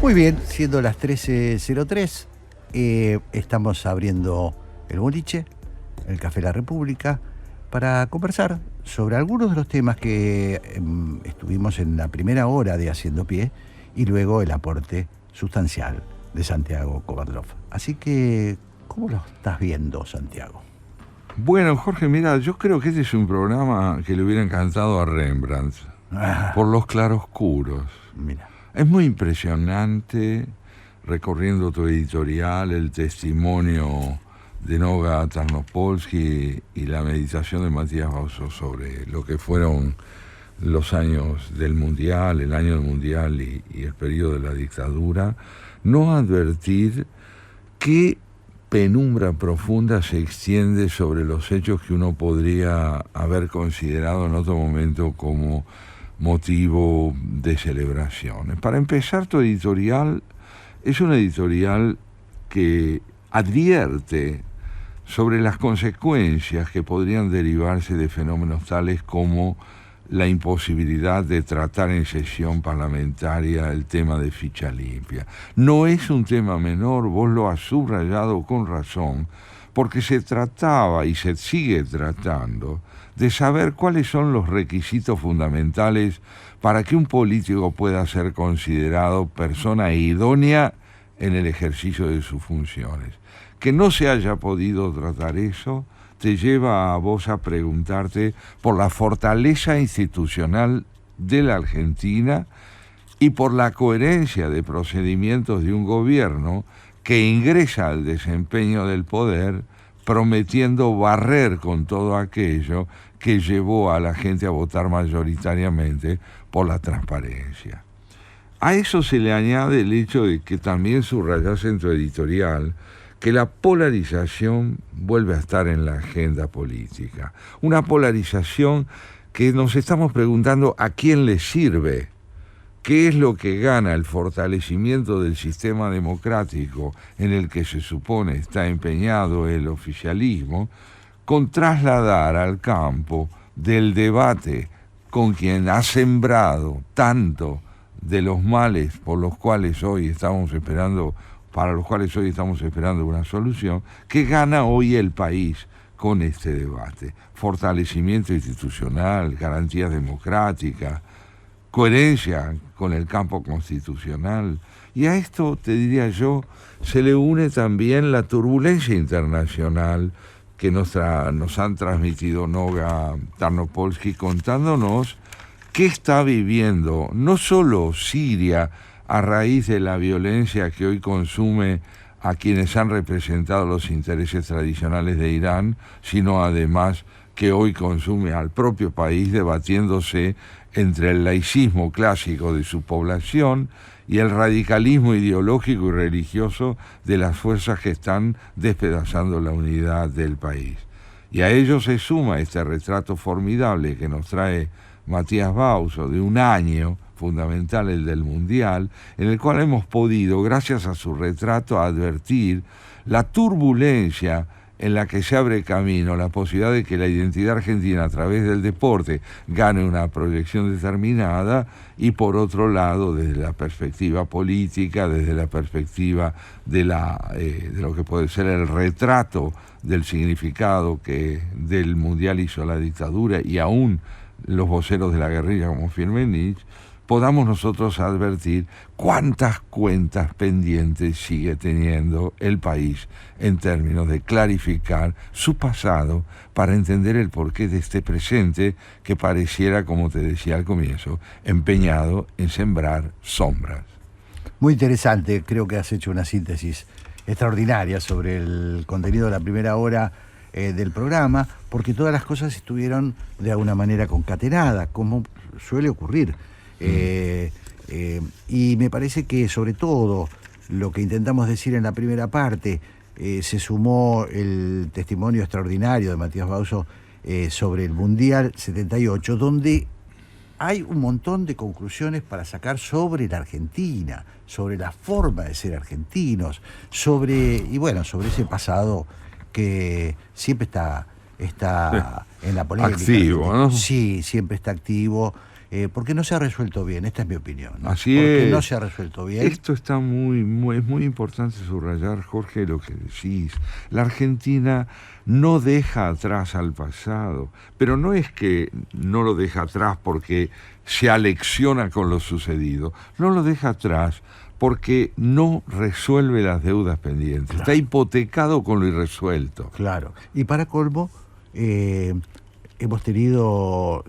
Muy bien, siendo las 13:03, estamos abriendo el boliche, el Café La República, para conversar sobre algunos de los temas que estuvimos en la primera hora de Haciendo Pie y luego el aporte sustancial de Santiago Kovadlov. Así que, ¿cómo lo estás viendo, Santiago? Bueno, Jorge, mira, yo creo que este es un programa que le hubiera encantado a Rembrandt, por los claroscuros. Mira. Es muy impresionante, recorriendo tu editorial, el testimonio de Noga Tarnopolsky y la meditación de Matías Bauso sobre lo que fueron los años del Mundial, el año del Mundial y el periodo de la dictadura, no advertir qué penumbra profunda se extiende sobre los hechos que uno podría haber considerado en otro momento como motivo de celebración. Para empezar, tu editorial es una editorial que advierte sobre las consecuencias que podrían derivarse de fenómenos tales como la imposibilidad de tratar en sesión parlamentaria el tema de ficha limpia. No es un tema menor, vos lo has subrayado con razón, porque se trataba y se sigue tratando de saber cuáles son los requisitos fundamentales para que un político pueda ser considerado persona idónea en el ejercicio de sus funciones. Que no se haya podido tratar eso te lleva a vos a preguntarte por la fortaleza institucional de la Argentina y por la coherencia de procedimientos de un gobierno que ingresa al desempeño del poder prometiendo barrer con todo aquello que llevó a la gente a votar mayoritariamente por la transparencia. A eso se le añade el hecho de que también subrayás en tu editorial que la polarización vuelve a estar en la agenda política. Una polarización que nos estamos preguntando a quién le sirve, qué es lo que gana el fortalecimiento del sistema democrático en el que se supone está empeñado el oficialismo, con trasladar al campo del debate con quien ha sembrado tanto de los males por los cuales hoy estamos esperando una solución, que gana hoy el país con este debate. Fortalecimiento institucional, garantías democráticas, coherencia con el campo constitucional. Y a esto, te diría yo, se le une también la turbulencia internacional que nos han transmitido Noga Tarnopolsky contándonos qué está viviendo no solo Siria a raíz de la violencia que hoy consume a quienes han representado los intereses tradicionales de Irán, sino además que hoy consume al propio país debatiéndose entre el laicismo clásico de su población y el radicalismo ideológico y religioso de las fuerzas que están despedazando la unidad del país. Y a ello se suma este retrato formidable que nos trae Matías Bauso de un año fundamental, el del Mundial, en el cual hemos podido, gracias a su retrato, advertir la turbulencia en la que se abre camino, la posibilidad de que la identidad argentina a través del deporte gane una proyección determinada y por otro lado, desde la perspectiva política, desde la perspectiva de lo que puede ser el retrato del significado que del Mundial hizo la dictadura y aún los voceros de la guerrilla como Firmenich, podamos nosotros advertir cuántas cuentas pendientes sigue teniendo el país en términos de clarificar su pasado para entender el porqué de este presente que pareciera, como te decía al comienzo, empeñado en sembrar sombras. Muy interesante, creo que has hecho una síntesis extraordinaria sobre el contenido de la primera hora del programa, porque todas las cosas estuvieron de alguna manera concatenadas, como suele ocurrir. Y me parece que sobre todo lo que intentamos decir en la primera parte, se sumó el testimonio extraordinario de Matías Bauso sobre el Mundial 78, donde hay un montón de conclusiones para sacar sobre la Argentina, sobre la forma de ser argentinos, sobre ese pasado que siempre está en la polémica. Activo, ¿no? Sí, siempre está activo. porque no se ha resuelto bien. Esta es mi opinión, ¿no? Así porque es. no se ha resuelto bien. Esto está es muy importante subrayar, Jorge, lo que decís. La Argentina no deja atrás al pasado, pero no es que no lo deja atrás porque se alecciona con lo sucedido, no lo deja atrás porque no resuelve las deudas pendientes. Claro. Está hipotecado con lo irresuelto. Claro. Y para colmo, hemos tenido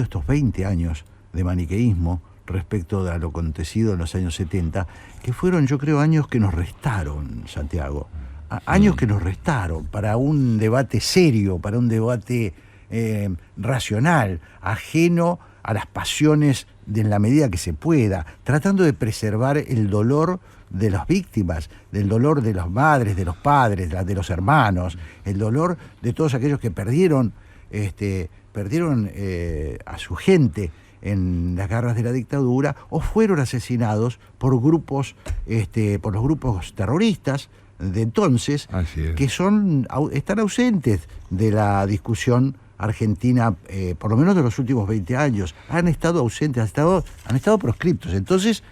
estos 20 años de maniqueísmo respecto a lo acontecido en los años 70, que fueron, yo creo, años que nos restaron, Santiago. Años que nos restaron para un debate serio, para un debate racional, ajeno a las pasiones en la medida que se pueda, tratando de preservar el dolor de las víctimas, del dolor de las madres, de los padres, de los hermanos, el dolor de todos aquellos que perdieron a su gente en las garras de la dictadura o fueron asesinados por por los grupos terroristas de entonces, que están ausentes de la discusión argentina, por lo menos de los últimos 20 años. Han estado ausentes, han estado proscriptos. Entonces,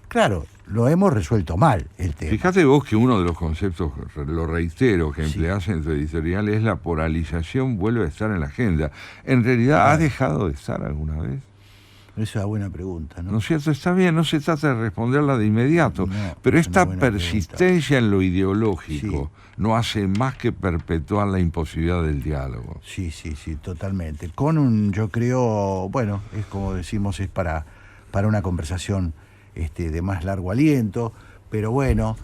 claro, lo hemos resuelto mal el tema. Fíjate vos que uno de los conceptos, lo reitero, que empleás en tu editorial es la polarización vuelve a estar en la agenda. En realidad, ¿ha dejado de estar alguna vez? Esa es una buena pregunta, ¿no? ¿No es cierto? Está bien, no se trata de responderla de inmediato, pero esta persistencia en lo ideológico no hace más que perpetuar la imposibilidad del diálogo. Sí, totalmente. Yo creo, bueno, es como decimos, es para una conversación de más largo aliento, pero bueno,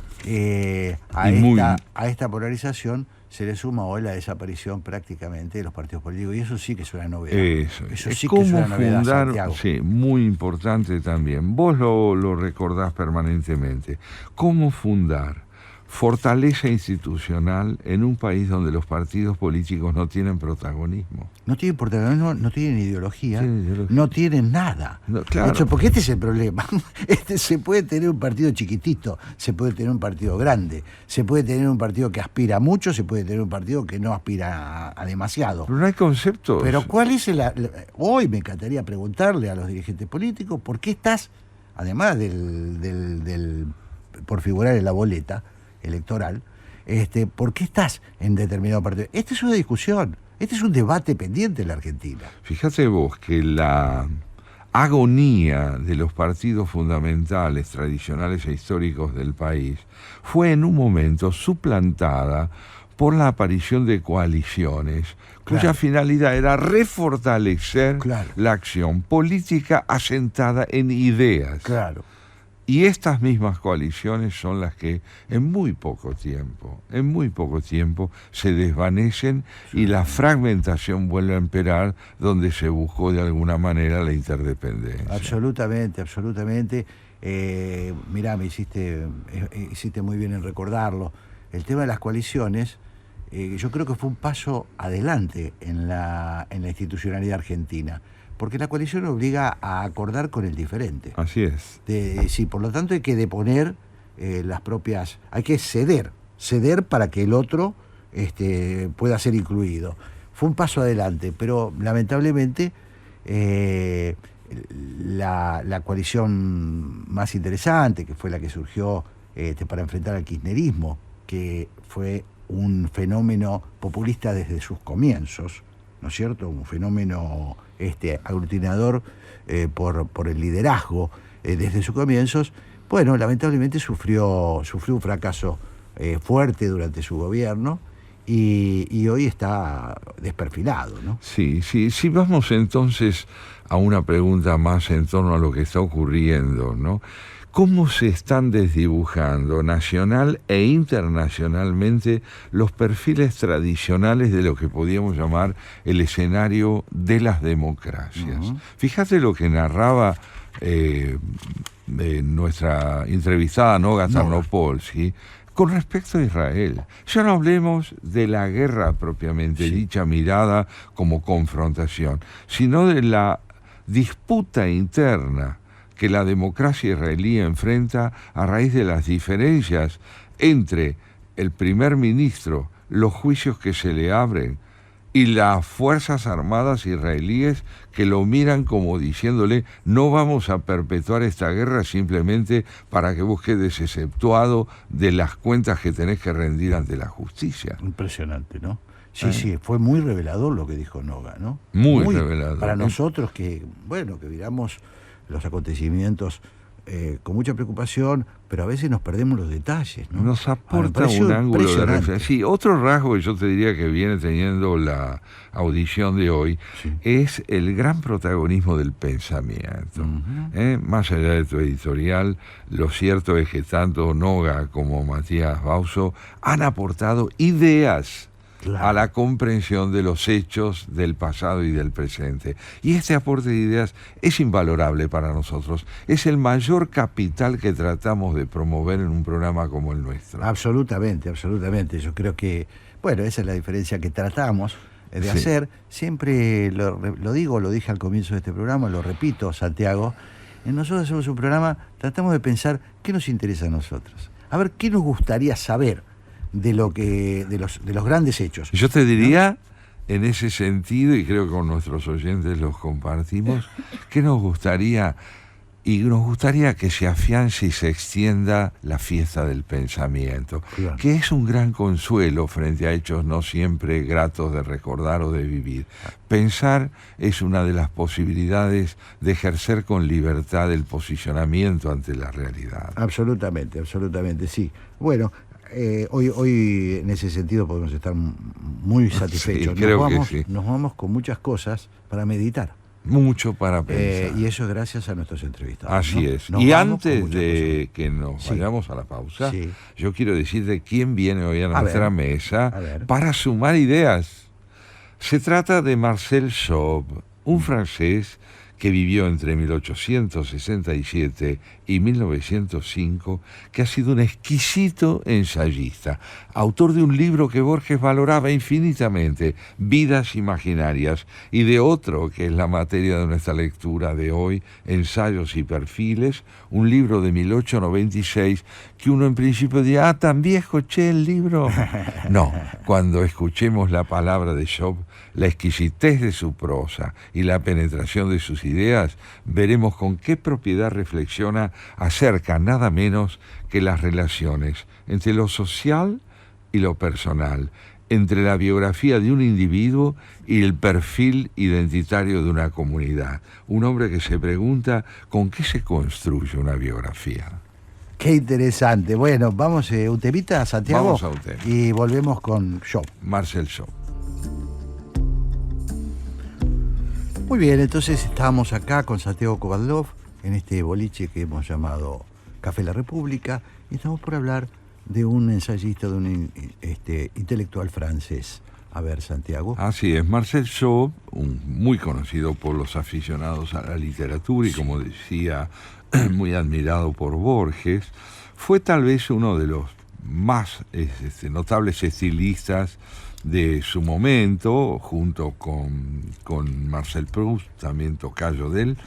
a esta polarización se le suma hoy la desaparición prácticamente de los partidos políticos, y eso sí que es una novedad. Eso sí que es una novedad, Santiago. Sí, muy importante también. Vos lo recordás permanentemente. ¿Cómo fundar fortaleza institucional en un país donde los partidos políticos no tienen protagonismo? No tienen protagonismo, no tienen ideología, no tienen nada. No, claro. De hecho, porque este es el problema. Se puede tener un partido chiquitito, se puede tener un partido grande, se puede tener un partido que aspira a mucho, se puede tener un partido que no aspira a demasiado. Pero no hay conceptos. Pero ¿cuál es hoy me encantaría preguntarle a los dirigentes políticos por qué estás, además del por figurar en la boleta electoral, ¿por qué estás en determinado partido? Esta es una discusión, este es un debate pendiente en la Argentina. Fíjate vos que la agonía de los partidos fundamentales, tradicionales e históricos del país fue en un momento suplantada por la aparición de coaliciones cuya finalidad era refortalecer la acción política asentada en ideas. Claro. Y estas mismas coaliciones son las que en muy poco tiempo se desvanecen y la fragmentación vuelve a imperar donde se buscó de alguna manera la interdependencia. Absolutamente. Mirá, me hiciste muy bien en recordarlo. El tema de las coaliciones, yo creo que fue un paso adelante en la institucionalidad argentina. Porque la coalición obliga a acordar con el diferente. Así es. Sí, por lo tanto hay que deponer hay que ceder para que el otro pueda ser incluido. Fue un paso adelante, pero lamentablemente la coalición más interesante, que fue la que surgió para enfrentar al kirchnerismo, que fue un fenómeno populista desde sus comienzos, ¿no es cierto? Un fenómeno aglutinador por el liderazgo desde sus comienzos. Bueno, lamentablemente sufrió un fracaso fuerte durante su gobierno y hoy está desperfilado, ¿no? Sí. Vamos entonces a una pregunta más en torno a lo que está ocurriendo, ¿no? ¿Cómo se están desdibujando nacional e internacionalmente los perfiles tradicionales de lo que podríamos llamar el escenario de las democracias? Uh-huh. Fíjate lo que narraba nuestra entrevistada Noga Tarnopolsky con respecto a Israel. Ya no hablemos de la guerra propiamente dicha, mirada como confrontación, sino de la disputa interna que la democracia israelí enfrenta a raíz de las diferencias entre el primer ministro, los juicios que se le abren y las Fuerzas Armadas israelíes que lo miran como diciéndole: no vamos a perpetuar esta guerra simplemente para que vos quedes exceptuado de las cuentas que tenés que rendir ante la justicia. Impresionante, ¿no? Sí, sí, fue muy revelador lo que dijo Noga, ¿no? Muy revelador. Para nosotros que miramos los acontecimientos con mucha preocupación, pero a veces nos perdemos los detalles, ¿no? Nos aporta un ángulo de referencia. Sí, otro rasgo que yo te diría que viene teniendo la audición de hoy, sí, es el gran protagonismo del pensamiento. Más allá de tu editorial, lo cierto es que tanto Noga como Matías Bauso han aportado ideas, claro, a la comprensión de los hechos del pasado y del presente. Y este aporte de ideas es invalorable para nosotros. Es el mayor capital que tratamos de promover en un programa como el nuestro. Absolutamente, absolutamente. Yo creo que, esa es la diferencia que tratamos de hacer. Siempre lo digo, lo dije al comienzo de este programa, lo repito, Santiago. Nosotros hacemos un programa, tratamos de pensar qué nos interesa a nosotros. A ver, qué nos gustaría saber de los grandes hechos. Yo te diría, ¿no?, en ese sentido, y creo que con nuestros oyentes los compartimos, que nos gustaría que se afiance y se extienda la fiesta del pensamiento, claro, que es un gran consuelo frente a hechos no siempre gratos de recordar o de vivir. Pensar es una de las posibilidades de ejercer con libertad el posicionamiento ante la realidad. Absolutamente, absolutamente, sí. Bueno, hoy en ese sentido podemos estar muy satisfechos. Sí, creo que sí. Nos vamos con muchas cosas para meditar. Mucho para pensar. Y eso es gracias a nuestros entrevistados. Así, ¿no?, es. Y antes de que nos vayamos a la pausa, yo quiero decirte quién viene hoy a nuestra mesa para sumar ideas. Se trata de Marcel Job, un francés que vivió entre 1867 y 1905, que ha sido un exquisito ensayista, autor de un libro que Borges valoraba infinitamente, Vidas Imaginarias, y de otro, que es la materia de nuestra lectura de hoy, Ensayos y Perfiles, un libro de 1896, que uno en principio dirá: tan viejo, el libro. No, cuando escuchemos la palabra de Job, la exquisitez de su prosa y la penetración de sus ideas, veremos con qué propiedad reflexiona acerca nada menos que las relaciones entre lo social y lo personal, entre la biografía de un individuo y el perfil identitario de una comunidad. Un hombre que se pregunta con qué se construye una biografía. Qué interesante. Bueno, vamos un temita, Santiago. Vamos a un tema. Y volvemos con Job. Marcel Job. Muy bien, entonces estamos acá con Santiago Kovadlov en este boliche que hemos llamado Café La República, y estamos por hablar de un ensayista, de un intelectual francés. A ver, Santiago. Así es, Marcel Job, muy conocido por los aficionados a la literatura y, como decía, muy admirado por Borges, fue tal vez uno de los más notables estilistas de su momento, junto con Marcel Proust, también tocayo de él.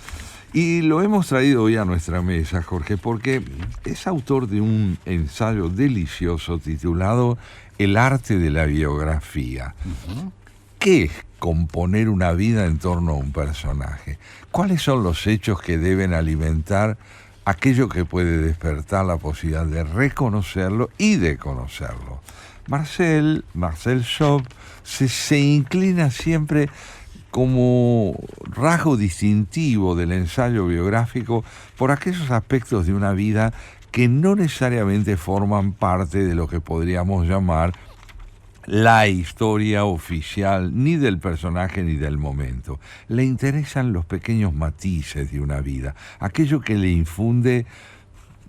Y lo hemos traído hoy a nuestra mesa, Jorge, porque es autor de un ensayo delicioso titulado El arte de la biografía. ¿Qué es componer una vida en torno a un personaje? ¿Cuáles son los hechos que deben alimentar aquello que puede despertar la posibilidad de reconocerlo y de conocerlo? Marcel Job se inclina siempre como rasgo distintivo del ensayo biográfico por aquellos aspectos de una vida que no necesariamente forman parte de lo que podríamos llamar la historia oficial, ni del personaje ni del momento. Le interesan los pequeños matices de una vida, aquello que le infunde,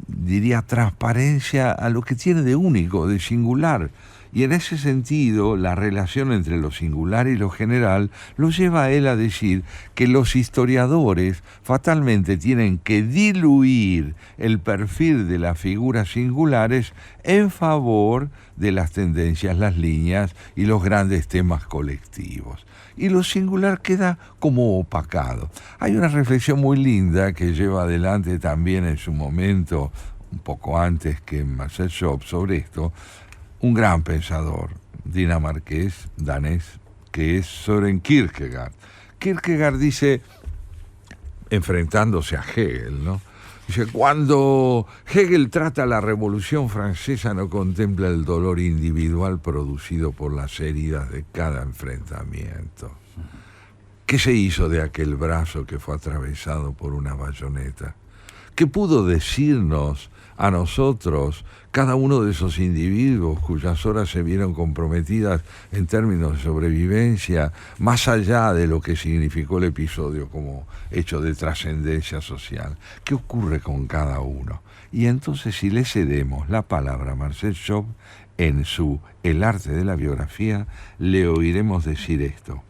diría, transparencia a lo que tiene de único, de singular. Y en ese sentido, la relación entre lo singular y lo general lo lleva a él a decir que los historiadores fatalmente tienen que diluir el perfil de las figuras singulares en favor de las tendencias, las líneas y los grandes temas colectivos. Y lo singular queda como opacado. Hay una reflexión muy linda que lleva adelante también en su momento, un poco antes que Marcel Job, sobre esto, un gran pensador dinamarqués, danés, que es Søren Kierkegaard. Kierkegaard dice, enfrentándose a Hegel, ¿no? Dice, cuando Hegel trata la Revolución Francesa, no contempla el dolor individual producido por las heridas de cada enfrentamiento. ¿Qué se hizo de aquel brazo que fue atravesado por una bayoneta? ¿Qué pudo decirnos a nosotros cada uno de esos individuos cuyas horas se vieron comprometidas en términos de sobrevivencia, más allá de lo que significó el episodio como hecho de trascendencia social? ¿Qué ocurre con cada uno? Y entonces, si le cedemos la palabra a Marcel Job en su El arte de la biografía, le oiremos decir esto: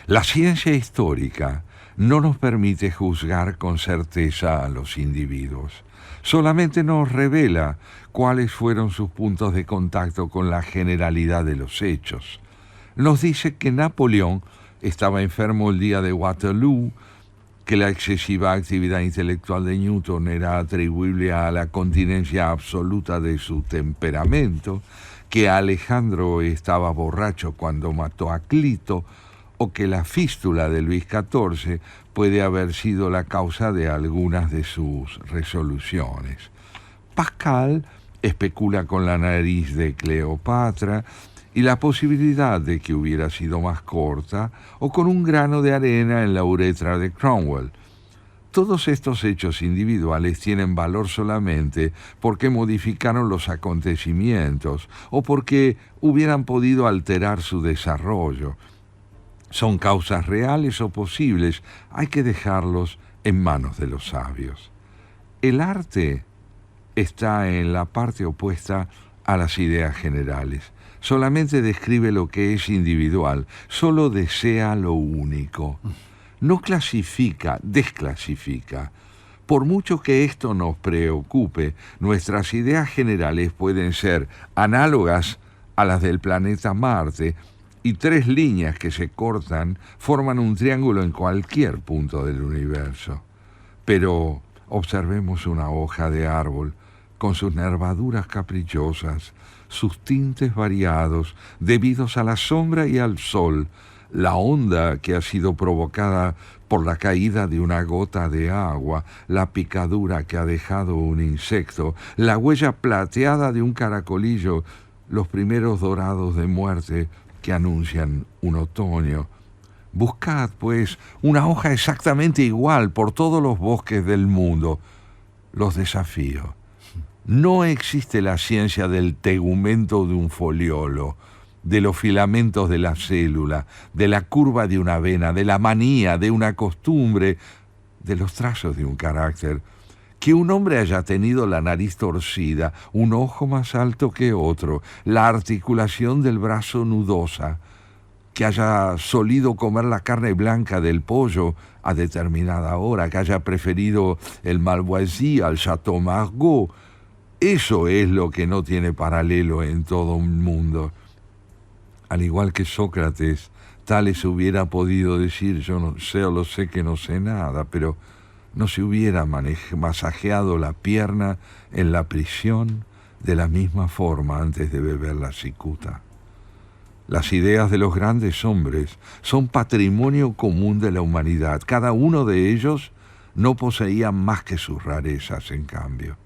la ciencia histórica no nos permite juzgar con certeza a los individuos. Solamente nos revela cuáles fueron sus puntos de contacto con la generalidad de los hechos. Nos dice que Napoleón estaba enfermo el día de Waterloo, que la excesiva actividad intelectual de Newton era atribuible a la continencia absoluta de su temperamento, que Alejandro estaba borracho cuando mató a Clito, o que la fístula de Luis XIV puede haber sido la causa de algunas de sus resoluciones. Pascal especula con la nariz de Cleopatra y la posibilidad de que hubiera sido más corta, o con un grano de arena en la uretra de Cromwell. Todos estos hechos individuales tienen valor solamente porque modificaron los acontecimientos o porque hubieran podido alterar su desarrollo. Son causas reales o posibles, hay que dejarlos en manos de los sabios. El arte está en la parte opuesta a las ideas generales. Solamente describe lo que es individual, solo desea lo único. No clasifica, desclasifica. Por mucho que esto nos preocupe, nuestras ideas generales pueden ser análogas a las del planeta Marte, y tres líneas que se cortan forman un triángulo en cualquier punto del universo. Pero observemos una hoja de árbol con sus nervaduras caprichosas, sus tintes variados debidos a la sombra y al sol, la onda que ha sido provocada por la caída de una gota de agua, la picadura que ha dejado un insecto, la huella plateada de un caracolillo, los primeros dorados de muerte que anuncian un otoño. Buscad, pues, una hoja exactamente igual por todos los bosques del mundo. Los desafío. No existe la ciencia del tegumento de un foliolo, de los filamentos de la célula, de la curva de una vena, de la manía, de una costumbre, de los trazos de un carácter. Que un hombre haya tenido la nariz torcida, un ojo más alto que otro, la articulación del brazo nudosa, que haya solido comer la carne blanca del pollo a determinada hora, que haya preferido el Malvoisie al Chateau Margaux, eso es lo que no tiene paralelo en todo un mundo. Al igual que Sócrates, Tales hubiera podido decir, yo no sé, lo sé que no sé nada, pero no se hubiera masajeado la pierna en la prisión de la misma forma antes de beber la cicuta. Las ideas de los grandes hombres son patrimonio común de la humanidad. Cada uno de ellos no poseía más que sus rarezas, en cambio.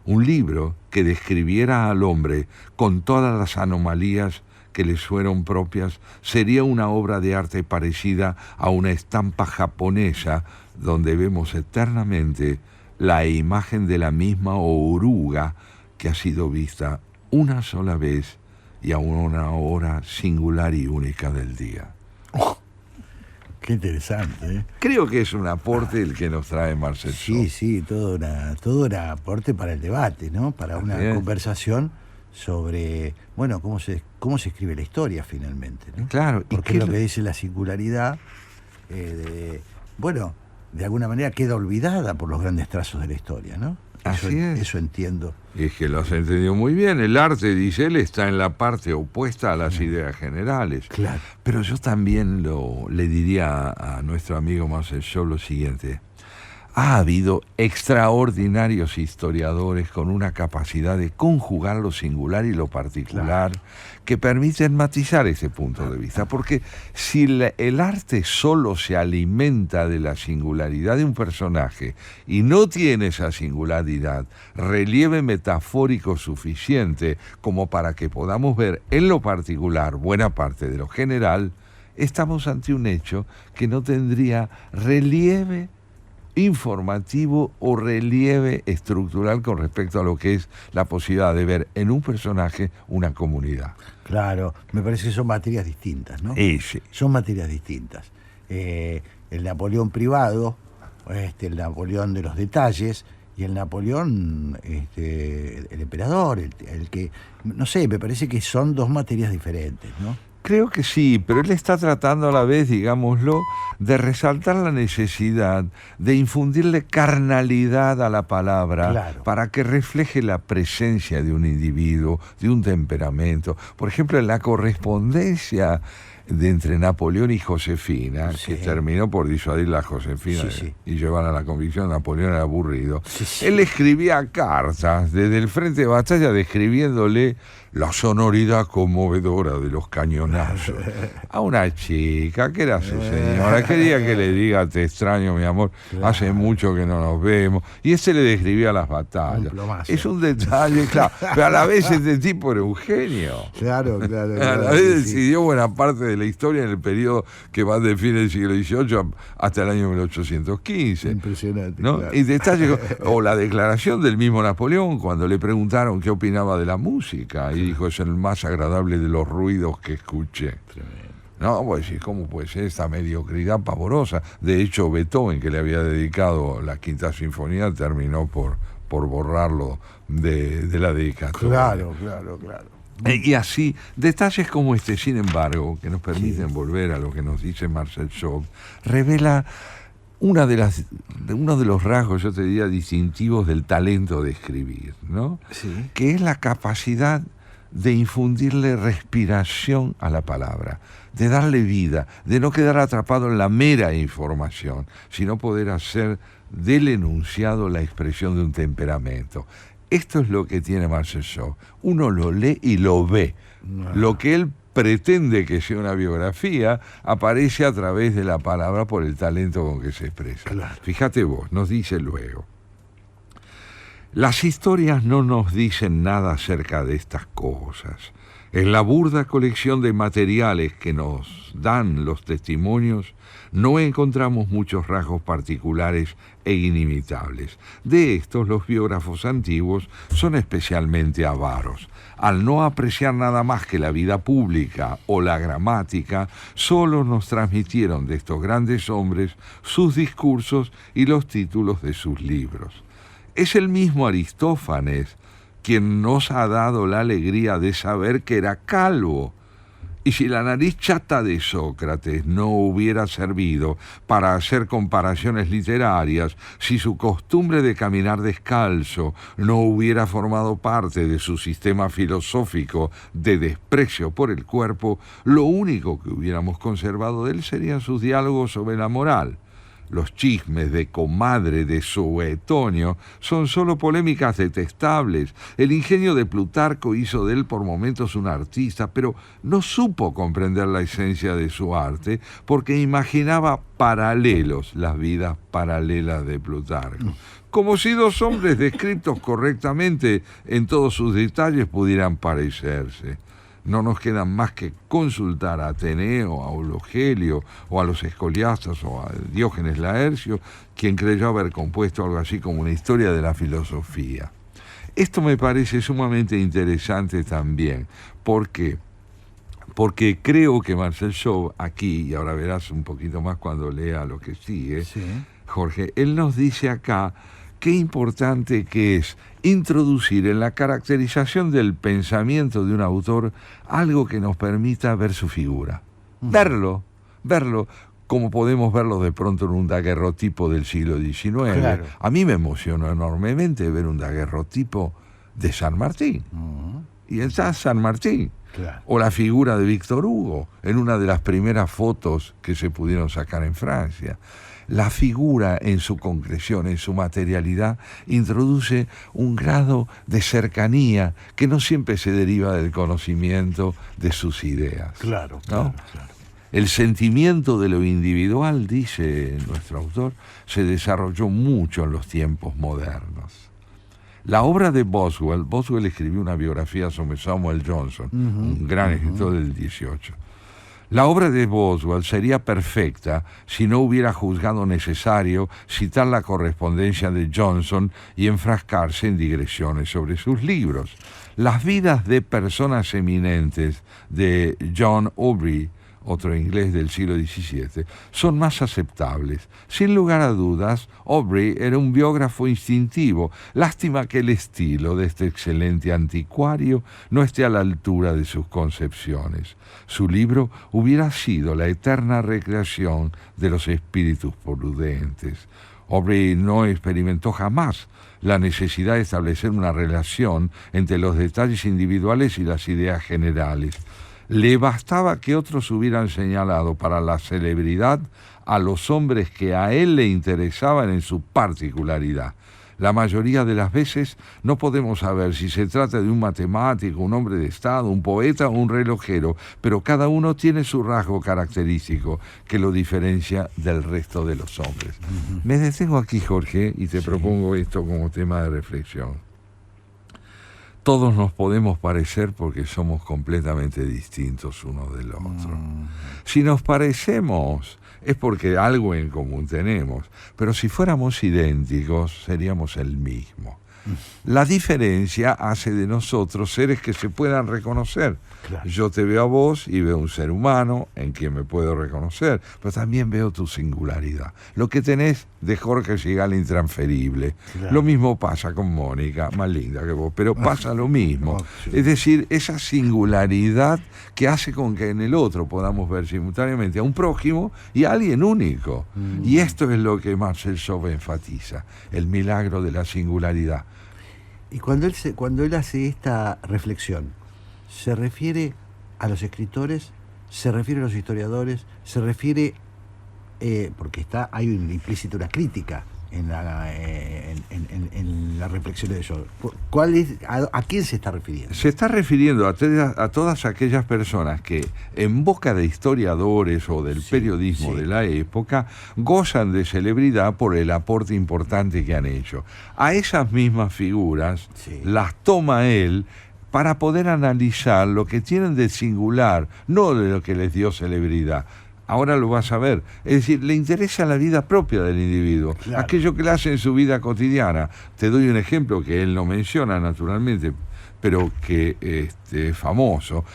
Un libro que describiera al hombre con todas las anomalías que les fueron propias sería una obra de arte parecida a una estampa japonesa donde vemos eternamente la imagen de la misma oruga que ha sido vista una sola vez y a una hora singular y única del día. Oh, qué interesante, ¿eh? Creo que es un aporte el que nos trae Marcel Job. Sí, todo un aporte para el debate, ¿no? Para una conversación sobre, bueno, cómo se escribe la historia finalmente, ¿no? Claro. Porque lo que dice la singularidad, de alguna manera queda olvidada por los grandes trazos de la historia, ¿no? Así es. Eso entiendo. Y es que lo has entendido muy bien. El arte, dice él, está en la parte opuesta a las ideas generales. Claro. Pero yo también le diría a nuestro amigo Marcel Job lo siguiente. ha habido extraordinarios historiadores con una capacidad de conjugar lo singular y lo particular, que permiten matizar ese punto de vista. Porque si el arte solo se alimenta de la singularidad de un personaje y no tiene esa singularidad relieve metafórico suficiente como para que podamos ver en lo particular buena parte de lo general, estamos ante un hecho que no tendría relieve informativo o relieve estructural con respecto a lo que es la posibilidad de ver en un personaje una comunidad. Claro, me parece que son materias distintas, ¿no? Sí. Son materias distintas. El Napoleón privado, el Napoleón de los detalles, y el Napoleón, el emperador, el que, no sé, me parece que son dos materias diferentes, ¿no? Creo que sí, pero él está tratando a la vez, digámoslo, de resaltar la necesidad de infundirle carnalidad a la palabra para que refleje la presencia de un individuo, de un temperamento. Por ejemplo, en la correspondencia entre Napoleón y Josefina, que terminó por disuadir a Josefina y llevar a la convicción de Napoleón era aburrido, él escribía cartas desde el frente de batalla describiéndole la sonoridad conmovedora de los cañonazos a una chica que era su señora, quería que le diga te extraño mi amor, hace mucho que no nos vemos, y ese le describía las batallas. Es un detalle, claro, pero a la vez este tipo era un genio. Claro. A la vez decidió buena parte de la historia en el periodo que va del fin del siglo XVIII hasta el año 1815. Impresionante, ¿no? claro. Y detalle, o la declaración del mismo Napoleón cuando le preguntaron qué opinaba de la música, y dijo, es el más agradable de los ruidos que escuché. Tremendo. No, pues sí, ¿cómo puede ser esta mediocridad pavorosa? De hecho, Beethoven, que le había dedicado la Quinta Sinfonía, terminó por borrarlo de la dedicatoria. Claro. Y así, detalles como este, sin embargo, que nos permiten volver a lo que nos dice Marcel Schott, revela uno de los rasgos, yo te diría, distintivos del talento de escribir, ¿no? Sí. Que es la capacidad de infundirle respiración a la palabra, de darle vida, de no quedar atrapado en la mera información, sino poder hacer del enunciado la expresión de un temperamento. Esto es lo que tiene Marcel Schott. Uno lo lee y lo ve. Lo que él pretende que sea una biografía aparece a través de la palabra por el talento con que se expresa. Claro. Fíjate vos, nos dice luego: las historias no nos dicen nada acerca de estas cosas. En la burda colección de materiales que nos dan los testimonios, no encontramos muchos rasgos particulares e inimitables. De estos, los biógrafos antiguos son especialmente avaros. Al no apreciar nada más que la vida pública o la gramática, solo nos transmitieron de estos grandes hombres sus discursos y los títulos de sus libros. Es el mismo Aristófanes quien nos ha dado la alegría de saber que era calvo. Y si la nariz chata de Sócrates no hubiera servido para hacer comparaciones literarias, si su costumbre de caminar descalzo no hubiera formado parte de su sistema filosófico de desprecio por el cuerpo, lo único que hubiéramos conservado de él serían sus diálogos sobre la moral. Los chismes de comadre de Suetonio son solo polémicas detestables. El ingenio de Plutarco hizo de él por momentos un artista, pero no supo comprender la esencia de su arte porque imaginaba paralelos, las vidas paralelas de Plutarco. Como si dos hombres descritos correctamente en todos sus detalles pudieran parecerse. No nos queda más que consultar a Ateneo, a Eulogelio, o a los escoliastas, o a Diógenes Laercio, quien creyó haber compuesto algo así como una historia de la filosofía. Esto me parece sumamente interesante también. ¿Por qué? Porque creo que Marcel Schott aquí, y ahora verás un poquito más cuando lea lo que sigue, Jorge, él nos dice acá qué importante que es introducir en la caracterización del pensamiento de un autor algo que nos permita ver su figura. Verlo como podemos verlo de pronto en un daguerrotipo del siglo XIX. Claro. A mí me emocionó enormemente ver un daguerrotipo de San Martín. Y está San Martín. Claro. O la figura de Víctor Hugo en una de las primeras fotos que se pudieron sacar en Francia. la figura en su concreción, en su materialidad, introduce un grado de cercanía que no siempre se deriva del conocimiento de sus ideas. Claro, ¿no? claro. El sentimiento de lo individual, dice nuestro autor, se desarrolló mucho en los tiempos modernos. La obra de Boswell escribió una biografía sobre Samuel Johnson, un gran escritor del 18. La obra de Boswell sería perfecta si no hubiera juzgado necesario citar la correspondencia de Johnson y enfrascarse en digresiones sobre sus libros. Las vidas de personas eminentes de John Aubrey, otro inglés del siglo XVII, son más aceptables. Sin lugar a dudas, Aubrey era un biógrafo instintivo. Lástima que el estilo de este excelente anticuario no esté a la altura de sus concepciones. Su libro hubiera sido la eterna recreación de los espíritus prudentes. Aubrey no experimentó jamás la necesidad de establecer una relación entre los detalles individuales y las ideas generales. Le bastaba que otros hubieran señalado para la celebridad a los hombres que a él le interesaban en su particularidad. La mayoría de las veces no podemos saber si se trata de un matemático, un hombre de Estado, un poeta o un relojero, pero cada uno tiene su rasgo característico que lo diferencia del resto de los hombres. Me detengo aquí, Jorge, y te propongo esto como tema de reflexión. Todos nos podemos parecer porque somos completamente distintos uno del otro. Si nos parecemos es porque algo en común tenemos, pero si fuéramos idénticos seríamos el mismo. La diferencia hace de nosotros seres que se puedan reconocer. Claro. Yo te veo a vos y veo un ser humano en quien me puedo reconocer, pero también veo tu singularidad. Lo que tenés de Jorge Sigal intransferible. Claro. Lo mismo pasa con Mónica, más linda que vos, pero pasa lo mismo. Sí. Es decir, esa singularidad que hace con que en el otro podamos ver simultáneamente a un prójimo y a alguien único. Y esto es lo que Marcel Sauve enfatiza, el milagro de la singularidad. Y cuando él hace esta reflexión, ¿se refiere a los escritores? ¿Se refiere a los historiadores? ¿Se refiere, porque hay implícita una crítica en la reflexión de eso? ¿A quién se está refiriendo? Se está refiriendo a todas aquellas personas que, en boca de historiadores o del periodismo de la época, gozan de celebridad por el aporte importante que han hecho. A esas mismas figuras las toma él para poder analizar lo que tienen de singular, no de lo que les dio celebridad. Ahora lo vas a ver. Es decir, le interesa la vida propia del individuo, claro, aquello que le hace en su vida cotidiana. Te doy un ejemplo que él no menciona naturalmente, pero que es famoso.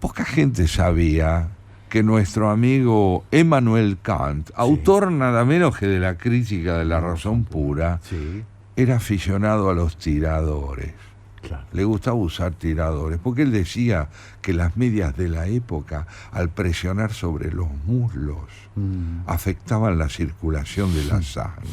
Poca gente sabía que nuestro amigo Emmanuel Kant, autor nada menos que de la Crítica de la Razón Pura, era aficionado a los tiradores. Claro. Le gustaba usar tiradores, porque él decía que las medias de la época, al presionar sobre los muslos, afectaban la circulación de la sangre.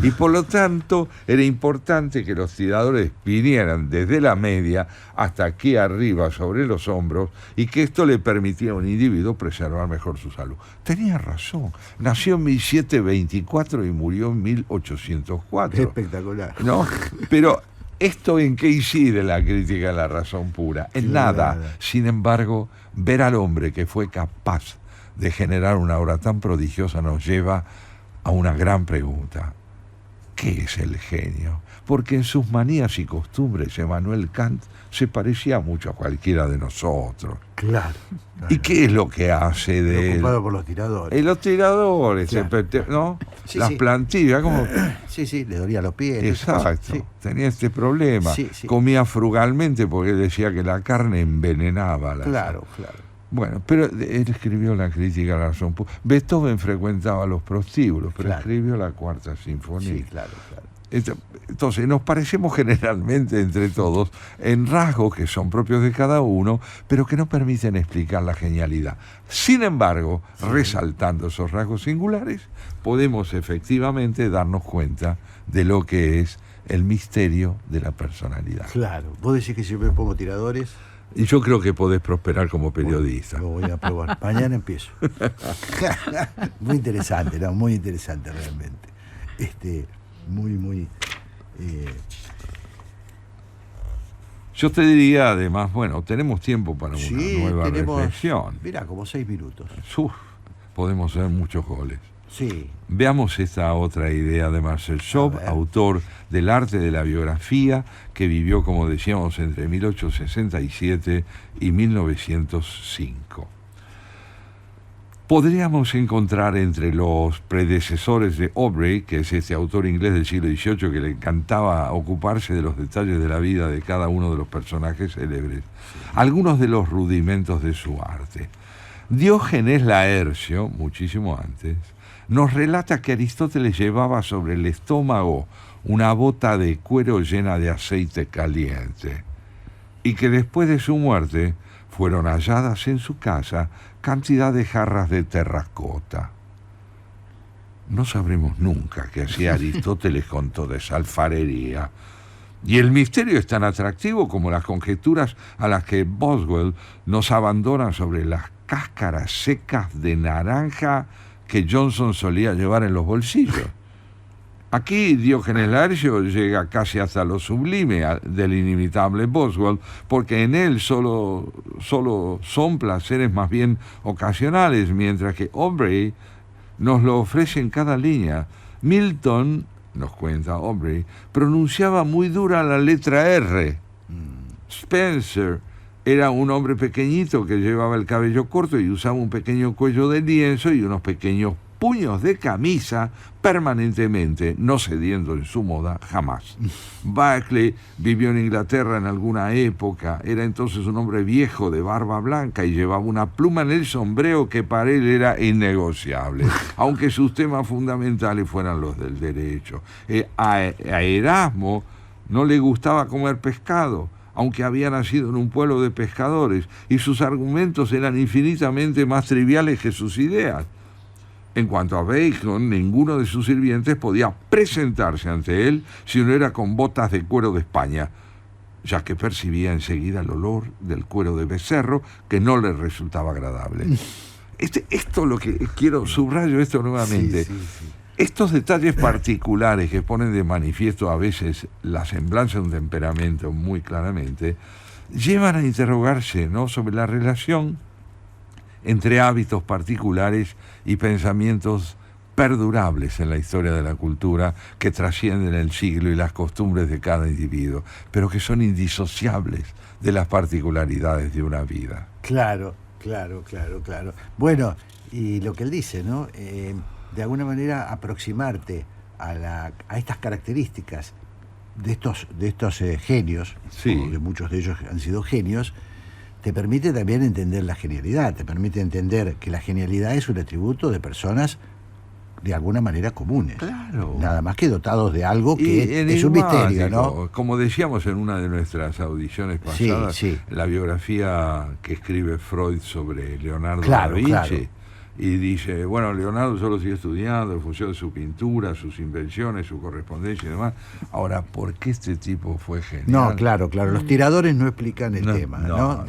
Y por lo tanto, era importante que los tiradores vinieran desde la media hasta aquí arriba, sobre los hombros, y que esto le permitía a un individuo preservar mejor su salud. Tenía razón. Nació en 1724 y murió en 1804. Espectacular. ¿No? Pero ¿esto en qué incide la Crítica de la Razón Pura? En nada. Sin embargo, ver al hombre que fue capaz de generar una obra tan prodigiosa nos lleva a una gran pregunta. ¿Qué es el genio? Porque en sus manías y costumbres, Emmanuel Kant se parecía mucho a cualquiera de nosotros. Claro. ¿Y qué es lo que hace de él? Ocupado por los tiradores. Y los tiradores, claro, ¿no? Sí, las plantillas, como... Sí, le dolía los pies. Exacto, tenía este problema. Comía frugalmente porque decía que la carne envenenaba. Claro. Bueno, pero él escribió la Crítica de la Razón Pura. Beethoven frecuentaba los prostíbulos, pero escribió la Cuarta Sinfonía. Sí, claro. Entonces, nos parecemos generalmente entre todos en rasgos que son propios de cada uno, pero que no permiten explicar la genialidad. Sin embargo, resaltando esos rasgos singulares, podemos efectivamente darnos cuenta de lo que es el misterio de la personalidad. Claro. ¿Vos decís que si yo me pongo tiradores? Y yo creo que podés prosperar como periodista. Lo voy a probar. Mañana empiezo. Muy interesante, ¿no? Muy interesante realmente. Muy. Yo te diría además, bueno, tenemos tiempo para una nueva reflexión. Mira, como 6 minutos. Podemos hacer muchos goles. Sí. Veamos esta otra idea de Marcel Schaub, autor del arte de la biografía, que vivió, como decíamos, entre 1867 y 1905. Podríamos encontrar entre los predecesores de Aubrey, que es este autor inglés del siglo XVIII que le encantaba ocuparse de los detalles de la vida de cada uno de los personajes célebres, algunos de los rudimentos de su arte. Diógenes Laercio, muchísimo antes, nos relata que Aristóteles llevaba sobre el estómago una bota de cuero llena de aceite caliente y que después de su muerte fueron halladas en su casa cantidad de jarras de terracota. No sabremos nunca qué hacía Aristóteles con toda esa alfarería. Y el misterio es tan atractivo como las conjeturas a las que Boswell nos abandona sobre las cáscaras secas de naranja que Johnson solía llevar en los bolsillos. Aquí Diógenes Laercio llega casi hasta lo sublime del inimitable Boswell, porque en él solo son placeres más bien ocasionales, mientras que Aubrey nos lo ofrece en cada línea. Milton, nos cuenta Aubrey, pronunciaba muy dura la letra R. Spencer era un hombre pequeñito que llevaba el cabello corto y usaba un pequeño cuello de lienzo y unos pequeños puños de camisa permanentemente, no cediendo en su moda jamás. Berkeley vivió en Inglaterra en alguna época, era entonces un hombre viejo de barba blanca y llevaba una pluma en el sombrero que para él era innegociable, aunque sus temas fundamentales fueran los del derecho. A Erasmo no le gustaba comer pescado, aunque había nacido en un pueblo de pescadores, y sus argumentos eran infinitamente más triviales que sus ideas. En cuanto a Bacon, ninguno de sus sirvientes podía presentarse ante él si no era con botas de cuero de España, ya que percibía enseguida el olor del cuero de becerro que no le resultaba agradable. Esto lo que quiero, subrayo esto nuevamente. Sí. Estos detalles particulares que ponen de manifiesto a veces la semblanza de un temperamento muy claramente, llevan a interrogarse, ¿no?, sobre la relación entre hábitos particulares y pensamientos perdurables en la historia de la cultura que trascienden el siglo y las costumbres de cada individuo, pero que son indisociables de las particularidades de una vida. Claro. Bueno, y lo que él dice, ¿no? De alguna manera aproximarte a estas características de estos genios, sí, porque muchos de ellos han sido genios, te permite también entender la genialidad, te permite entender que la genialidad es un atributo de personas de alguna manera comunes. Claro. Nada más que dotados de algo que es un misterio, ¿no? Como decíamos en una de nuestras audiciones pasadas, sí. La biografía que escribe Freud sobre Leonardo da Vinci. Claro. Y dice, bueno, Leonardo solo sigue estudiando en función de su pintura, sus invenciones, su correspondencia y demás. Ahora, ¿por qué este tipo fue genial? No, claro, los tiradores no explican el tema, ¿no?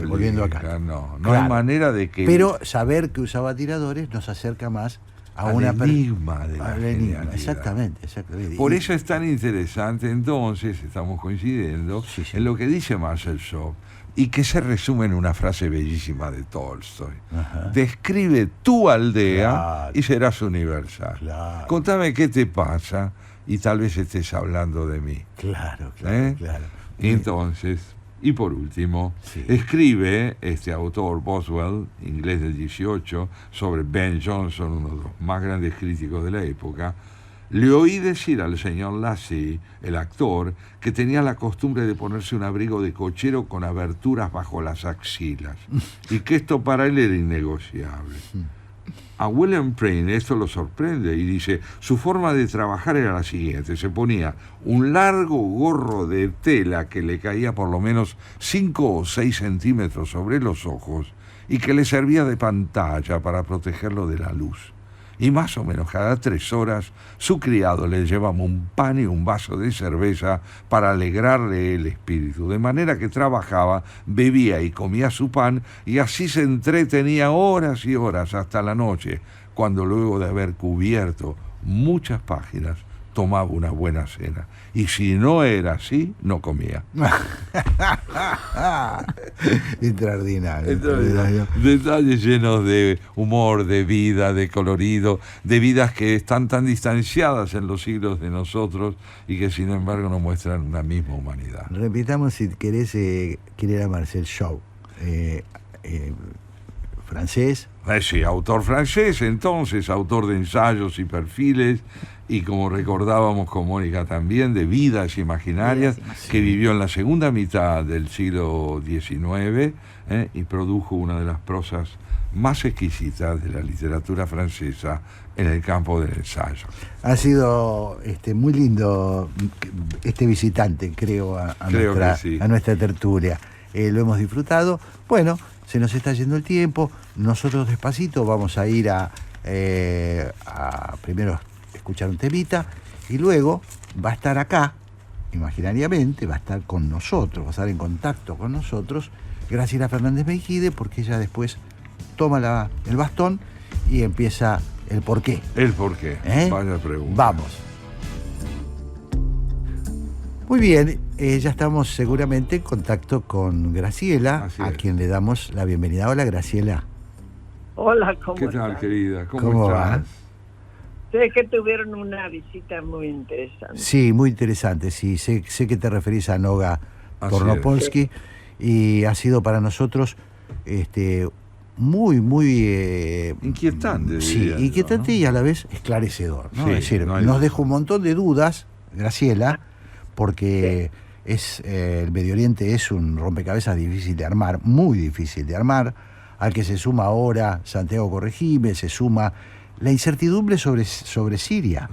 Volviendo acá. No hay manera de que... Pero saber que usaba tiradores nos acerca más a una enigma de la genialidad. Exactamente. Por eso es tan interesante, entonces, estamos coincidiendo en lo que dice Marcel Schaub, y que se resume en una frase bellísima de Tolstoy. Ajá. Describe tu aldea y serás universal. Claro. Contame qué te pasa y tal vez estés hablando de mí. Claro. Entonces, y por último, escribe este autor Boswell, inglés del 18, sobre Ben Jonson, uno de los más grandes críticos de la época. Le oí decir al señor Lassie, el actor, que tenía la costumbre de ponerse un abrigo de cochero con aberturas bajo las axilas, y que esto para él era innegociable. A William Prynne esto lo sorprende y dice, su forma de trabajar era la siguiente: se ponía un largo gorro de tela que le caía por lo menos 5 o 6 centímetros sobre los ojos y que le servía de pantalla para protegerlo de la luz. y más o menos cada 3 horas su criado le llevaba un pan y un vaso de cerveza para alegrarle el espíritu, de manera que trabajaba, bebía y comía su pan, y así se entretenía horas y horas hasta la noche, cuando luego de haber cubierto muchas páginas tomaba una buena cena, y si no era así, no comía. Extraordinario. Detalles llenos de humor, de vida, de colorido, de vidas que están tan distanciadas en los siglos de nosotros y que sin embargo nos muestran la misma humanidad. Repitamos, si querés, quién era Marcel Chauve, francés. Sí, autor francés, entonces, autor de ensayos y perfiles, y como recordábamos con Mónica también, de Vidas Imaginarias, que vivió en la segunda mitad del siglo XIX, y produjo una de las prosas más exquisitas de la literatura francesa en el campo del ensayo. Ha sido muy lindo este visitante, creo, a nuestra tertulia. Lo hemos disfrutado. Bueno, se nos está yendo el tiempo. Nosotros despacito vamos a ir a primero escuchar un temita, y luego va a estar acá, imaginariamente, va a estar con nosotros, va a estar en contacto con nosotros Graciela Fernández Meijide, porque ella después toma el bastón y empieza el porqué. El porqué, vaya pregunta. Vamos. Muy bien, ya estamos seguramente en contacto con Graciela, a quien le damos la bienvenida. Hola, Graciela. Hola, ¿cómo estás? ¿Qué tal, querida? ¿Cómo estás? vas? Sé que tuvieron una visita muy interesante. Sí, muy interesante. Sí, sé que te referís a Noga Tornopolsky, y ha sido para nosotros muy inquietante. Sí, inquietante, ¿no? Y a la vez esclarecedor, ¿no? Sí, es decir, nos dejó un montón de dudas, Graciela, porque el Medio Oriente es un rompecabezas difícil de armar, muy difícil de armar, al que se suma ahora Santiago Corregime, se suma la incertidumbre sobre Siria,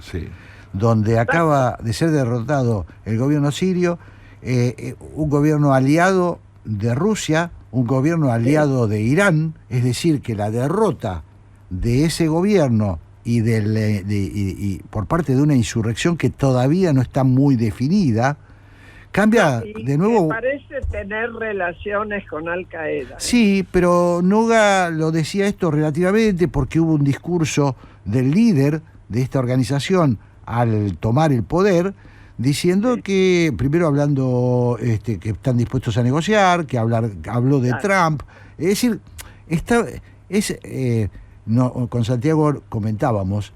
donde acaba de ser derrotado el gobierno sirio, un gobierno aliado de Rusia, un gobierno aliado de Irán, es decir, que la derrota de ese gobierno y por parte de una insurrección que todavía no está muy definida, cambia de nuevo. Parece tener relaciones con Al Qaeda. Sí, pero Noga lo decía esto relativamente porque hubo un discurso del líder de esta organización al tomar el poder, diciendo que, primero hablando que están dispuestos a negociar, que habló de Trump. Es decir, con Santiago comentábamos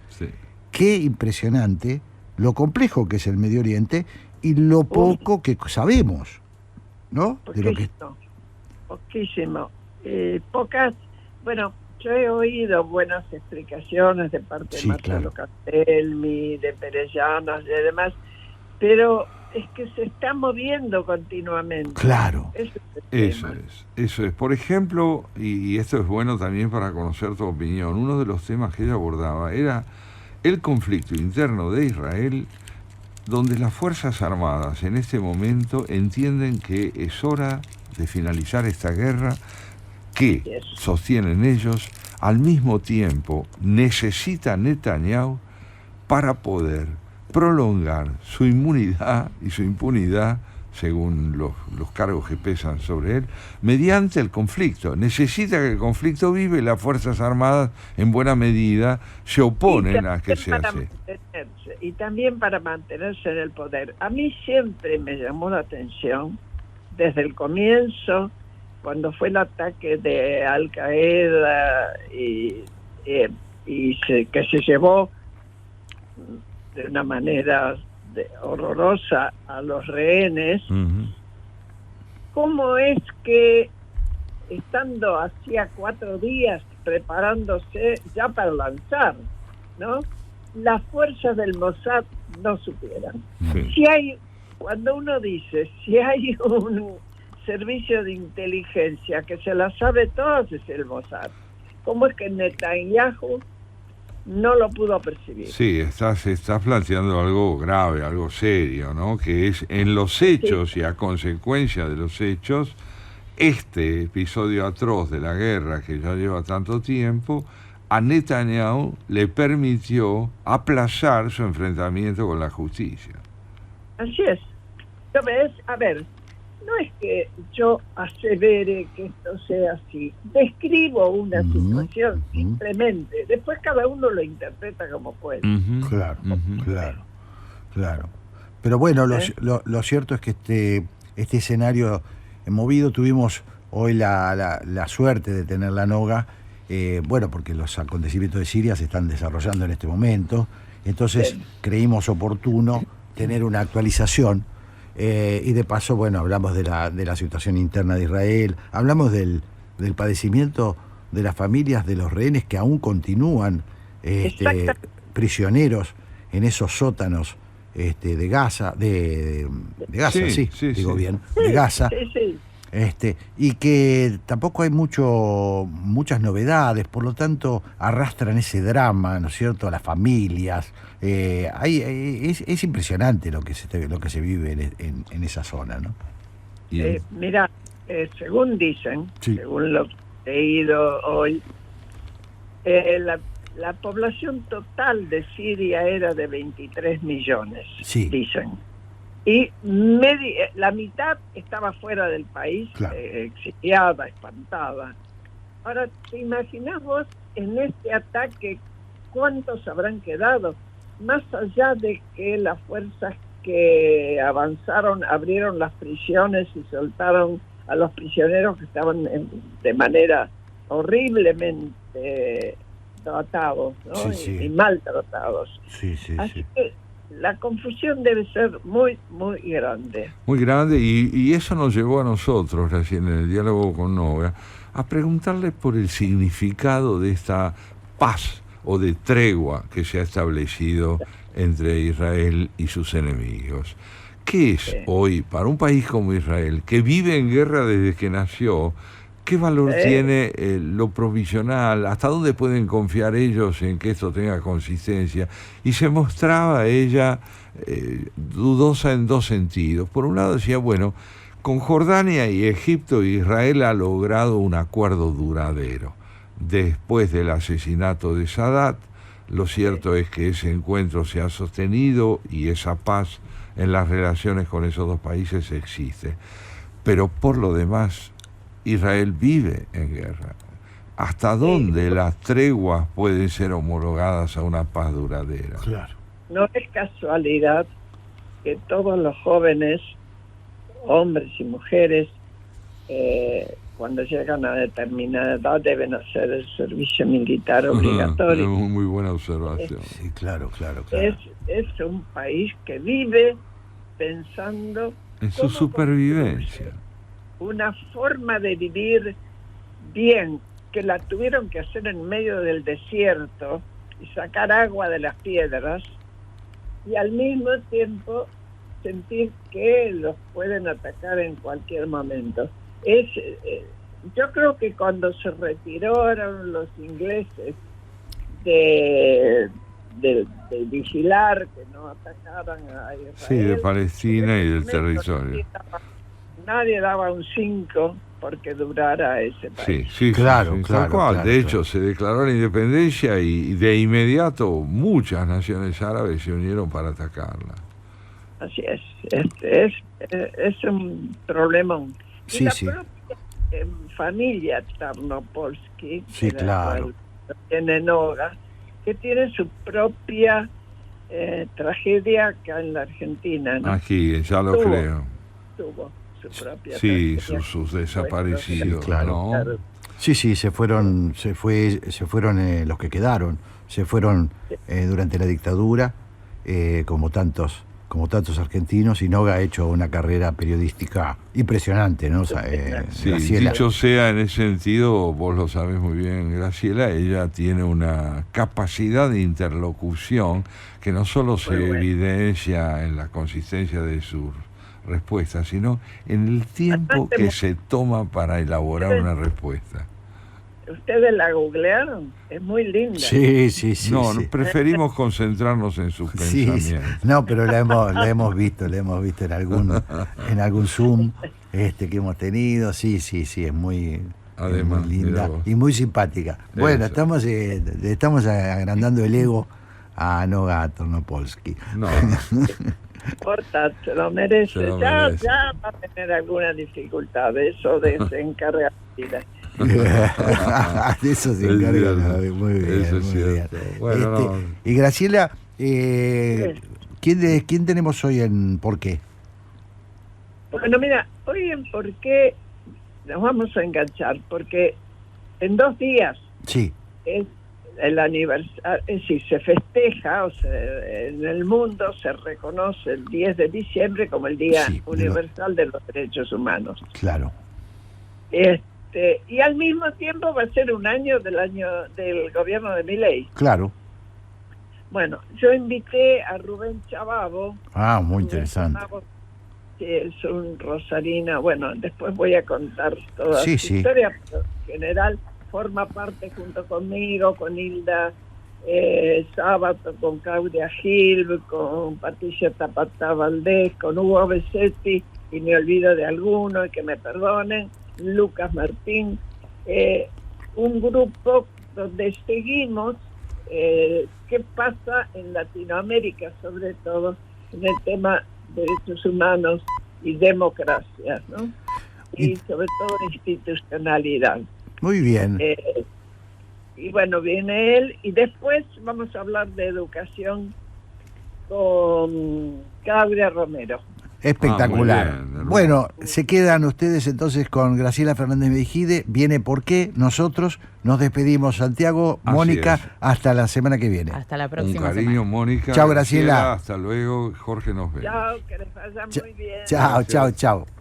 qué impresionante lo complejo que es el Medio Oriente y lo poco que sabemos, ¿no? Poquísimo. Bueno, yo he oído buenas explicaciones de parte de Marcelo Castelmi, de Perellanos y demás, pero es que se está moviendo continuamente. Claro. Eso es. Por ejemplo, y esto es bueno también para conocer tu opinión, uno de los temas que ella abordaba era el conflicto interno de Israel, donde las Fuerzas Armadas en este momento entienden que es hora de finalizar esta guerra que, sostienen ellos, al mismo tiempo necesita Netanyahu para poder prolongar su inmunidad y su impunidad, según los cargos que pesan sobre él, mediante el conflicto. Necesita que el conflicto vive y las Fuerzas Armadas, en buena medida, se oponen a que se hace. Y también para mantenerse en el poder. A mí siempre me llamó la atención, desde el comienzo, cuando fue el ataque de Al Qaeda que se llevó de una manera horrorosa a los rehenes, ¿cómo es que estando hacía 4 días preparándose ya para lanzar, ¿no?, las fuerzas del Mossad no supieran? Cuando uno dice, si hay un servicio de inteligencia que se la sabe todas, es el Mossad. ¿Cómo es que Netanyahu no lo pudo percibir? Sí, se está planteando algo grave, algo serio, ¿no? Que es en los hechos y a consecuencia de los hechos, este episodio atroz de la guerra que ya lleva tanto tiempo a Netanyahu le permitió aplazar su enfrentamiento con la justicia. Así es. ¿Ves? A ver, no es que yo asevere que esto sea así. Describo una situación simplemente. Después cada uno lo interpreta como puede. Claro. Pero bueno, lo cierto es que este escenario movido, tuvimos hoy la suerte de tener la Noga, porque los acontecimientos de Siria se están desarrollando en este momento, entonces creímos oportuno tener una actualización, y de paso, hablamos de la situación interna de Israel, hablamos del padecimiento de las familias de los rehenes que aún continúan prisioneros en esos sótanos de Gaza, de Gaza, de Gaza. Y que tampoco hay muchas novedades, por lo tanto arrastran ese drama, ¿no es cierto?, a las familias. Es impresionante lo que se vive en esa zona, ¿no? Mira, según dicen, según lo que he leído hoy, la población total de Siria era de 23 millones, dicen. Y la mitad estaba fuera del país, exiliada, espantada. Ahora, ¿te imaginás vos en este ataque cuántos habrán quedado? Más allá de que las fuerzas que avanzaron abrieron las prisiones y soltaron a los prisioneros que estaban de manera horriblemente tratados, ¿no? Y maltratados. Así que la confusión debe ser muy, muy grande. Muy grande, y eso nos llevó a nosotros, recién en el diálogo con Noga, a preguntarle por el significado de esta paz o de tregua que se ha establecido entre Israel y sus enemigos. ¿Qué es hoy, para un país como Israel, que vive en guerra desde que nació, qué valor tiene lo provisional? ¿Hasta dónde pueden confiar ellos en que esto tenga consistencia? Y se mostraba ella dudosa en dos sentidos. Por un lado decía, con Jordania y Egipto, Israel ha logrado un acuerdo duradero. Después del asesinato de Sadat, lo cierto es que ese encuentro se ha sostenido y esa paz en las relaciones con esos dos países existe. Pero por lo demás, Israel vive en guerra. ¿Hasta dónde las treguas pueden ser homologadas a una paz duradera? Claro. No es casualidad que todos los jóvenes, hombres y mujeres, cuando llegan a determinada edad deben hacer el servicio militar obligatorio. Muy buena observación. Claro. Es un país que vive pensando en su supervivencia. Una forma de vivir bien, que la tuvieron que hacer en medio del desierto y sacar agua de las piedras, y al mismo tiempo sentir que los pueden atacar en cualquier momento. Yo creo que cuando se retiraron los ingleses de vigilar que no atacaran a Israel, de Palestina y del territorio, nadie daba un 5 porque durara ese país. Claro. De hecho, se declaró la independencia y de inmediato muchas naciones árabes se unieron para atacarla. Así es. Es un problemón. Y la propia familia Tarnopolsky, tiene Noga, que tiene su propia tragedia acá en la Argentina, ¿no? Aquí, ya lo creo. Tuvo su propia sus desaparecidos, ¿no? Claro. Sí, se fueron los que quedaron, se fueron durante la dictadura, como tantos argentinos, y Noga ha hecho una carrera periodística impresionante, ¿no? Dicho sea en ese sentido, vos lo sabés muy bien, Graciela, ella tiene una capacidad de interlocución que no solo se evidencia en la consistencia de sus respuestas, sino en el tiempo que se toma para elaborar una respuesta. ¿Ustedes la googlearon? Es muy linda. Sí. Preferimos concentrarnos en sus pensamientos. No, pero la hemos visto en algún Zoom que hemos tenido. Sí, es muy Además, muy linda mira vos. y muy simpática. Bueno, Eso. estamos agrandando el ego a Noga Tarnopolsky. No, Importa, se lo merece. Se lo ya, merece. ya va a tener alguna dificultad, eso de se encarga. De eso se Es encarga. cierto. Muy bien, Eso es muy bien. cierto. Bueno, no. Y Graciela, ¿quién tenemos hoy en Por qué? Bueno, mira, hoy en por qué nos vamos a enganchar, porque en 2 días Sí, es el aniversario, es decir, se festeja, o sea, en el mundo se reconoce el 10 de diciembre como el Día Sí, Universal de los Derechos Humanos. claro. Y al mismo tiempo va a ser un año del gobierno de Milei. Claro. Bueno, yo invité a Rubén Chababo. Ah, muy Rubén interesante. Chababo, que es un rosarina, bueno, después voy a contar toda Sí, su sí. historia, pero en general forma parte junto conmigo, con Hilda Sábato, con Claudia Gil, con Patricia Tapatá Valdés, con Hugo Besetti, y me olvido de alguno, y que me perdonen, Lucas Martín, un grupo donde seguimos qué pasa en Latinoamérica, sobre todo en el tema de derechos humanos y democracia, ¿no? Y sobre todo institucionalidad. Muy bien. Y bueno, viene él, y después vamos a hablar de educación con Claudia Romero. Espectacular. muy bien, hermoso. Bueno, se quedan ustedes entonces con Graciela Fernández Mejide. Viene Por qué. Nosotros nos despedimos, Santiago, Así Mónica, es. hasta la semana que viene. Hasta la Un próxima cariño, semana. Mónica. Chao, Graciela. Hasta luego, Jorge, nos vemos. Chao, que les vaya muy bien. Chao, Gracias. chao, chao.